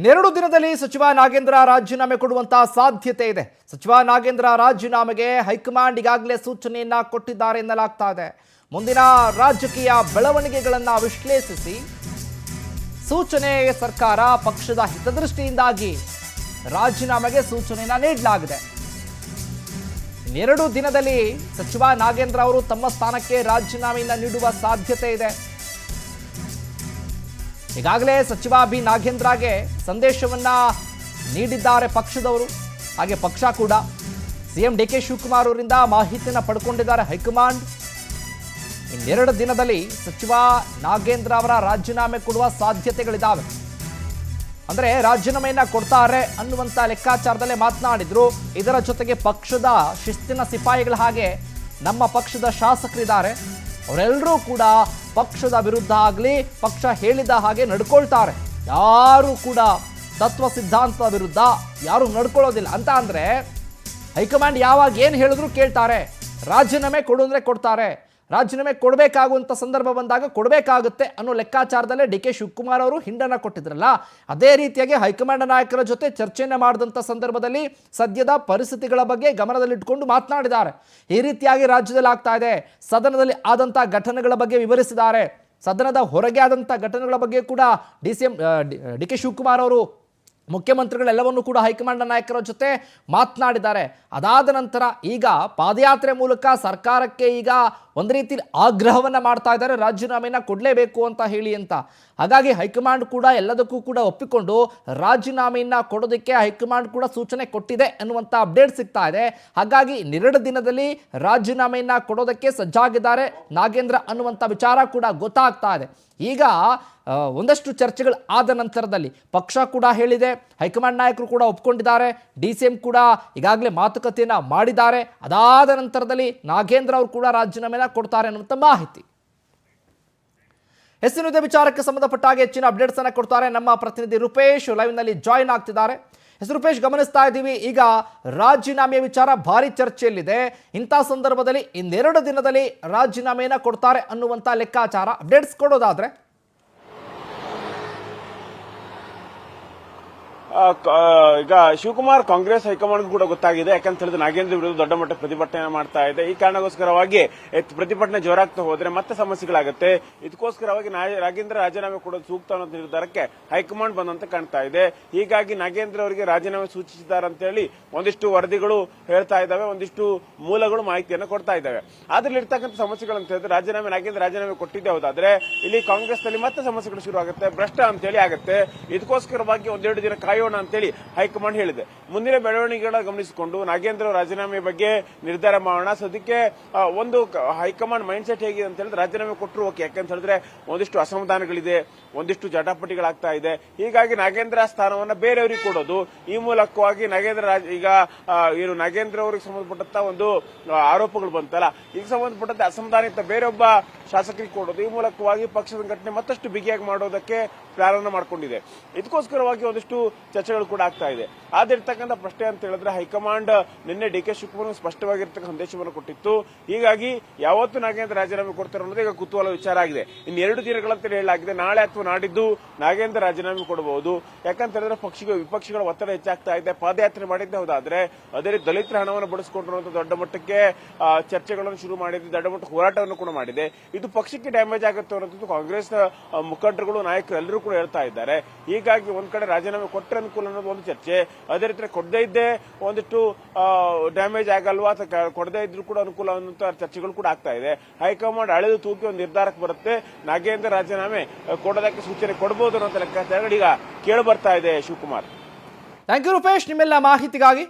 ಇನ್ನೆರಡು ದಿನದಲ್ಲಿ ಸಚಿವ ನಾಗೇಂದ್ರ ರಾಜೀನಾಮೆ ಕೊಡುವಂತಹ ಸಾಧ್ಯತೆ ಇದೆ. ಸಚಿವ ನಾಗೇಂದ್ರ ರಾಜೀನಾಮೆಗೆ ಹೈಕಮಾಂಡ್ ಈಗಾಗಲೇ ಸೂಚನೆಯನ್ನ ಕೊಟ್ಟಿದ್ದಾರೆ ಎನ್ನಲಾಗ್ತಾ ಇದೆ. ಮುಂದಿನ ರಾಜಕೀಯ ಬೆಳವಣಿಗೆಗಳನ್ನು ವಿಶ್ಲೇಷಿಸಿ ಸೂಚನೆ ಸರ್ಕಾರ ಪಕ್ಷದ ಹಿತದೃಷ್ಟಿಯಿಂದಾಗಿ ರಾಜೀನಾಮೆಗೆ ಸೂಚನೆಯನ್ನ ನೀಡಲಾಗಿದೆ. ಇನ್ನೆರಡು ದಿನದಲ್ಲಿ ಸಚಿವ ನಾಗೇಂದ್ರ ಅವರು ತಮ್ಮ ಸ್ಥಾನಕ್ಕೆ ರಾಜೀನಾಮೆಯನ್ನ ನೀಡುವ ಸಾಧ್ಯತೆ ಇದೆ. ಈಗಾಗಲೇ ಸಚಿವ ಬಿ ನಾಗೇಂದ್ರಗೆ ಸಂದೇಶವನ್ನ ನೀಡಿದ್ದಾರೆ ಪಕ್ಷದವರು, ಹಾಗೆ ಪಕ್ಷ ಕೂಡ ಸಿಎಂ ಡಿಕೆ ಶಿವಕುಮಾರ್ ಅವರಿಂದ ಮಾಹಿತಿಯನ್ನು ಪಡ್ಕೊಂಡಿದ್ದಾರೆ ಹೈಕಮಾಂಡ್. ಇನ್ನೆರಡು ದಿನದಲ್ಲಿ ಸಚಿವ ನಾಗೇಂದ್ರ ಅವರ ರಾಜೀನಾಮೆ ಕೊಡುವ ಸಾಧ್ಯತೆಗಳಿದ್ದಾವೆ. ಅಂದರೆ ರಾಜೀನಾಮೆಯನ್ನ ಕೊಡ್ತಾರೆ ಅನ್ನುವಂಥ ಲೆಕ್ಕಾಚಾರದಲ್ಲೇ ಮಾತನಾಡಿದ್ರು. ಇದರ ಜೊತೆಗೆ ಪಕ್ಷದ ಶಿಸ್ತಿನ ಸಿಪಾಯಿಗಳ ಹಾಗೆ ನಮ್ಮ ಪಕ್ಷದ ಶಾಸಕರಿದ್ದಾರೆ, ಅವರೆಲ್ಲರೂ ಕೂಡ ಪಕ್ಷದ ವಿರುದ್ಧ ಆಗಲಿ ಪಕ್ಷ ಹೇಳಿದ ಹಾಗೆ ನಡ್ಕೊಳ್ತಾರೆ. ಯಾರು ಕೂಡ ತತ್ವ ಸಿದ್ಧಾಂತದ ವಿರುದ್ಧ ಯಾರು ನಡ್ಕೊಳ್ಳೋದಿಲ್ಲ ಅಂತ. ಅಂದರೆ ಹೈಕಮಾಂಡ್ ಯಾವಾಗ ಏನು ಹೇಳಿದ್ರು ಕೇಳ್ತಾರೆ. ರಾಜೀನಾಮೆ ಕೊಡು ಅಂದರೆ ಕೊಡ್ತಾರೆ. ರಾಜೀನಾಮೆ ಕೊಡಬೇಕಾಗುವಂಥ ಸಂದರ್ಭ ಬಂದಾಗ ಕೊಡಬೇಕಾಗುತ್ತೆ ಅನ್ನೋ ಲೆಕ್ಕಾಚಾರದಲ್ಲೇ ಡಿ ಕೆ ಶಿವಕುಮಾರ್ ಅವರು ಹಿಂಡನ್ನು ಕೊಟ್ಟಿದ್ರಲ್ಲ, ಅದೇ ರೀತಿಯಾಗಿ ಹೈಕಮಾಂಡ್ ನಾಯಕರ ಜೊತೆ ಚರ್ಚೆಯನ್ನು ಮಾಡಿದಂಥ ಸಂದರ್ಭದಲ್ಲಿ ಸದ್ಯದ ಪರಿಸ್ಥಿತಿಗಳ ಬಗ್ಗೆ ಗಮನದಲ್ಲಿಟ್ಟುಕೊಂಡು ಮಾತನಾಡಿದ್ದಾರೆ. ಈ ರೀತಿಯಾಗಿ ರಾಜ್ಯದಲ್ಲಿ ಆಗ್ತಾ ಇದೆ, ಸದನದಲ್ಲಿ ಆದಂಥ ಘಟನೆಗಳ ಬಗ್ಗೆ ವಿವರಿಸಿದ್ದಾರೆ. ಸದನದ ಹೊರಗೆ ಆದಂಥ ಘಟನೆಗಳ ಬಗ್ಗೆ ಕೂಡ ಡಿ ಕೆ ಶಿವಕುಮಾರ್ ಅವರು ಮುಖ್ಯಮಂತ್ರಿಗಳೆಲ್ಲವನ್ನೂ ಕೂಡ ಹೈಕಮಾಂಡ್ ನಾಯಕರ ಜೊತೆ ಮಾತನಾಡಿದ್ದಾರೆ. ಅದಾದ ನಂತರ ಈಗ ಪಾದಯಾತ್ರೆ ಮೂಲಕ ಸರ್ಕಾರಕ್ಕೆ ಈಗ ಒಂದು ರೀತಿ ಆಗ್ರಹವನ್ನು ಮಾಡ್ತಾ ಇದ್ದಾರೆ, ರಾಜೀನಾಮೆಯನ್ನು ಕೊಡಲೇಬೇಕು ಅಂತ ಹೇಳಿ ಅಂತ. ಹಾಗಾಗಿ ಹೈಕಮಾಂಡ್ ಕೂಡ ಎಲ್ಲದಕ್ಕೂ ಕೂಡ ಒಪ್ಪಿಕೊಂಡು ರಾಜೀನಾಮೆಯನ್ನು ಕೊಡೋದಕ್ಕೆ ಹೈಕಮಾಂಡ್ ಕೂಡ ಸೂಚನೆ ಕೊಟ್ಟಿದೆ ಅನ್ನುವಂಥ ಅಪ್ಡೇಟ್ ಸಿಗ್ತಾ ಇದೆ. ಹಾಗಾಗಿ ಇನ್ನೆರಡು ದಿನದಲ್ಲಿ ರಾಜೀನಾಮೆಯನ್ನು ಕೊಡೋದಕ್ಕೆ ಸಜ್ಜಾಗಿದ್ದಾರೆ ನಾಗೇಂದ್ರ ಅನ್ನುವಂಥ ವಿಚಾರ ಕೂಡ ಗೊತ್ತಾಗ್ತಾ ಇದೆ. ಈಗ ಒಂದಷ್ಟು ಚರ್ಚೆಗಳು ಆದ ನಂತರದಲ್ಲಿ ಪಕ್ಷ ಕೂಡ ಹೇಳಿದೆ, ಹೈಕಮಾಂಡ್ ನಾಯಕರು ಕೂಡ ಒಪ್ಕೊಂಡಿದ್ದಾರೆ, ಡಿ.ಸಿ.ಎಂ ಕೂಡ ಈಗಾಗಲೇ ಮಾತುಕತೆಯನ್ನು ಮಾಡಿದ್ದಾರೆ. ಅದಾದ ನಂತರದಲ್ಲಿ ನಾಗೇಂದ್ರ ಅವರು ಕೂಡ ರಾಜೀನಾಮೆನ ಕೊಡ್ತಾರೆ ಅನ್ನುವಂಥ ಮಾಹಿತಿ. ಹೆಸರಿನ ವಿಚಾರಕ್ಕೆ ಸಂಬಂಧಪಟ್ಟ ಹಾಗೆ ಹೆಚ್ಚಿನ ಅಪ್ಡೇಟ್ಸ್ ಅನ್ನು ಕೊಡ್ತಾರೆ ನಮ್ಮ ಪ್ರತಿನಿಧಿ ರೂಪೇಶ್ ಲೈವ್ ನಲ್ಲಿ ಜಾಯಿನ್ ಆಗ್ತಿದ್ದಾರೆ. ರೂಪೇಶ್, ಗಮನಿಸ್ತಾ ಇದ್ದೀವಿ ಈಗ ರಾಜೀನಾಮೆ ವಿಚಾರ ಭಾರಿ ಚರ್ಚೆಯಲ್ಲಿದೆ. ಇಂಥ ಸಂದರ್ಭದಲ್ಲಿ ಇನ್ನೆರಡು ದಿನದಲ್ಲಿ ರಾಜೀನಾಮೆಯನ್ನ ಕೊಡ್ತಾರೆ ಅನ್ನುವಂಥ ಲೆಕ್ಕಾಚಾರ. ಅಪ್ಡೇಟ್ಸ್ ಕೊಡೋದಾದ್ರೆ ಈಗ ಶಿವಕುಮಾರ್ ಕಾಂಗ್ರೆಸ್ ಹೈಕಮಾಂಡ್ ಕೂಡ ಗೊತ್ತಾಗಿದೆ. ಯಾಕಂತ ಹೇಳಿದ್ರೆ ನಾಗೇಂದ್ರ ವಿರುದ್ಧ ದೊಡ್ಡ ಮಟ್ಟ ಪ್ರತಿಭಟನೆ ಮಾಡ್ತಾ ಇದೆ. ಈ ಕಾರಣಕ್ಕೋಸ್ಕರವಾಗಿ ಪ್ರತಿಭಟನೆ ಜೋರಾಗ್ತಾ ಹೋದ್ರೆ ಮತ್ತೆ ಸಮಸ್ಯೆಗಳಾಗುತ್ತೆ. ಇದಕ್ಕೋಸ್ಕರವಾಗಿ ನಾಗೇಂದ್ರ ರಾಜೀನಾಮೆ ಕೊಡೋದು ಸೂಕ್ತ ಅನ್ನೋ ನಿರ್ಧಾರಕ್ಕೆ ಹೈಕಮಾಂಡ್ ಬಂದಂತೆ ಕಾಣ್ತಾ ಇದೆ. ಹೀಗಾಗಿ ನಾಗೇಂದ್ರ ಅವರಿಗೆ ರಾಜೀನಾಮೆ ಸೂಚಿಸಿದ್ದಾರೆ ಅಂತ ಹೇಳಿ ಒಂದಿಷ್ಟು ವರದಿಗಳು ಹೇಳ್ತಾ ಇದ್ದಾವೆ, ಒಂದಿಷ್ಟು ಮೂಲಗಳು ಮಾಹಿತಿಯನ್ನು ಕೊಡ್ತಾ ಇದ್ದಾವೆ. ಅದ್ರಲ್ಲಿ ಇರ್ತಕ್ಕಂಥ ಸಮಸ್ಯೆಗಳಂತ ಹೇಳಿದ್ರೆ ನಾಗೇಂದ್ರ ರಾಜೀನಾಮೆ ಕೊಟ್ಟಿದ್ದೆ ಹೌದಾದ್ರೆ ಇಲ್ಲಿ ಕಾಂಗ್ರೆಸ್ ನಲ್ಲಿ ಮತ್ತೆ ಸಮಸ್ಯೆಗಳು ಶುರು ಆಗುತ್ತೆ, ಭ್ರಷ್ಟ ಅಂತ ಹೇಳಿ ಆಗುತ್ತೆ. ಇದಕ್ಕೋಸ್ಕರವಾಗಿ ಒಂದೆರಡು ದಿನ ಕಾಯೋಣ ಅಂತೇಳಿ ಹೈಕಮಾಂಡ್ ಹೇಳಿದೆ. ಮುಂದಿನ ಬೆಳವಣಿಗೆಗಳ ಗಮನಿಸಿಕೊಂಡು ನಾಗೇಂದ್ರ ರಾಜೀನಾಮೆ ಬಗ್ಗೆ ನಿರ್ಧಾರ ಮಾಡೋಣ. ಸದ್ಯಕ್ಕೆ ಒಂದು ಹೈಕಮಾಂಡ್ ಮೈಂಡ್ ಸೆಟ್ ಹೇಗಿದೆ ಅಂತ ಹೇಳಿದ್ರೆ ರಾಜೀನಾಮೆ ಕೊಟ್ಟರು ಓಕೆ, ಯಾಕಂತ ಹೇಳಿದ್ರೆ ಒಂದಿಷ್ಟು ಅಸಮಾಧಾನಗಳಿದೆ, ಒಂದಿಷ್ಟು ಜಟಾಪಟಿಗಳಾಗ್ತಾ ಇದೆ. ಹೀಗಾಗಿ ನಾಗೇಂದ್ರ ಸ್ಥಾನವನ್ನ ಬೇರೆಯವರಿಗೆ ಕೊಡೋದು, ಈ ಮೂಲಕವಾಗಿ ಈಗ ನಾಗೇಂದ್ರ ಅವರಿಗೆ ಸಂಬಂಧಪಟ್ಟಂತ ಒಂದು ಆರೋಪಗಳು ಬಂತಲ್ಲ, ಈಗ ಸಂಬಂಧಪಟ್ಟಂತೆ ಅಸಮಾಧಾನಿತ ಬೇರೊಬ್ಬ ಶಾಸಕರಿಗೆ ಕೊಡೋದು, ಈ ಮೂಲಕವಾಗಿ ಪಕ್ಷ ಸಂಘಟನೆ ಮತ್ತಷ್ಟು ಬಿಗಿಯಾಗಿ ಮಾಡೋದಕ್ಕೆ ಪ್ಲಾನ್ ಅನ್ನು ಮಾಡಿಕೊಂಡಿದೆ. ಇದಕ್ಕೋಸ್ಕರವಾಗಿ ಒಂದಿಷ್ಟು ಚರ್ಚೆಗಳು ಕೂಡ ಆಗ್ತಾ ಇದೆ. ಆದಿರ್ತಕ್ಕಂಥ ಪ್ರಶ್ನೆ ಅಂತ ಹೇಳಿದ್ರೆ ಹೈಕಮಾಂಡ್ ನಿನ್ನೆ ಡಿ ಕೆ ಶಿವಕುಮಾರ್ ಸ್ಪಷ್ಟವಾಗಿರ್ತಕ್ಕಂಥ ಸಂದೇಶವನ್ನು ಕೊಟ್ಟಿತ್ತು. ಹೀಗಾಗಿ ಯಾವತ್ತು ನಾಗೇಂದ್ರ ರಾಜೀನಾಮೆ ಕೊಡ್ತಾರೆ ಅನ್ನೋದು ಈಗ ಕುತೂಹಲ ವಿಚಾರ ಆಗಿದೆ. ಇನ್ನೆರಡು ದಿನಗಳಂತ ಹೇಳಲಾಗಿದೆ, ನಾಳೆ ಅಥವಾ ನಾಡಿದ್ದು ನಾಗೇಂದ್ರ ರಾಜೀನಾಮೆ ಕೊಡಬಹುದು. ಯಾಕಂತ ಹೇಳಿದ್ರೆ ವಿಪಕ್ಷಗಳ ಒತ್ತಡ ಹೆಚ್ಚಾಗ್ತಾ ಇದೆ. ಪಾದಯಾತ್ರೆ ಮಾಡಿದ್ದೆ ಹೌದಾದ್ರೆ ಅದೇ ರೀತಿ ದಲಿತರ ಹಣವನ್ನು ಬಳಸಿಕೊಂಡ್ರು ದೊಡ್ಡ ಮಟ್ಟಕ್ಕೆ ಚರ್ಚೆಗಳನ್ನು ಶುರು ಮಾಡಿದೆ, ದೊಡ್ಡ ಮಟ್ಟ ಹೋರಾಟವನ್ನು ಕೂಡ ಮಾಡಿದೆ. ಇದು ಪಕ್ಷಕ್ಕೆ ಡ್ಯಾಮೇಜ್ ಆಗುತ್ತೆ ಅನ್ನೋದು ಕಾಂಗ್ರೆಸ್ ಮುಖಂಡರುಗಳು ನಾಯಕರು ಎಲ್ಲರೂ ಕೂಡ ಹೇಳ್ತಾ ಇದ್ದಾರೆ. ಹೀಗಾಗಿ ಒಂದ್ ಕಡೆ ರಾಜೀನಾಮೆ ಕೊಟ್ಟರೆ ಅನುಕೂಲ ಅನ್ನೋದು ಒಂದು ಚರ್ಚೆ, ಅದೇ ರೀತಿ ಕೊಡದೇ ಇದ್ದೇ ಒಂದಿಷ್ಟು ಡ್ಯಾಮೇಜ್ ಆಗಲ್ವಾ ಅಥವಾ ಕೊಡದೇ ಇದ್ರು ಕೂಡ ಅನುಕೂಲ ಅನ್ನುವಂತ ಚರ್ಚೆಗಳು ಕೂಡ ಆಗ್ತಾ ಇದೆ. ಹೈಕಮಾಂಡ್ ಅಳೆದು ತೂಕಿ ಒಂದು ನಿರ್ಧಾರಕ್ಕೆ ಬರುತ್ತೆ, ನಾಗೇಂದ್ರ ರಾಜೀನಾಮೆ ಕೊಡೋದಕ್ಕೆ ಸೂಚನೆ ಕೊಡಬಹುದು ಅನ್ನೋ ಲೆಕ್ಕಾಚಾರಗಳು ಈಗ ಕೇಳಿ ಬರ್ತಾ ಇದೆ. ಶಿವಕುಮಾರ್, ಥ್ಯಾಂಕ್ ಯು ರೂಪೇಶ್ ನಿಮ್ಮೆಲ್ಲ ಮಾಹಿತಿಗಾಗಿ.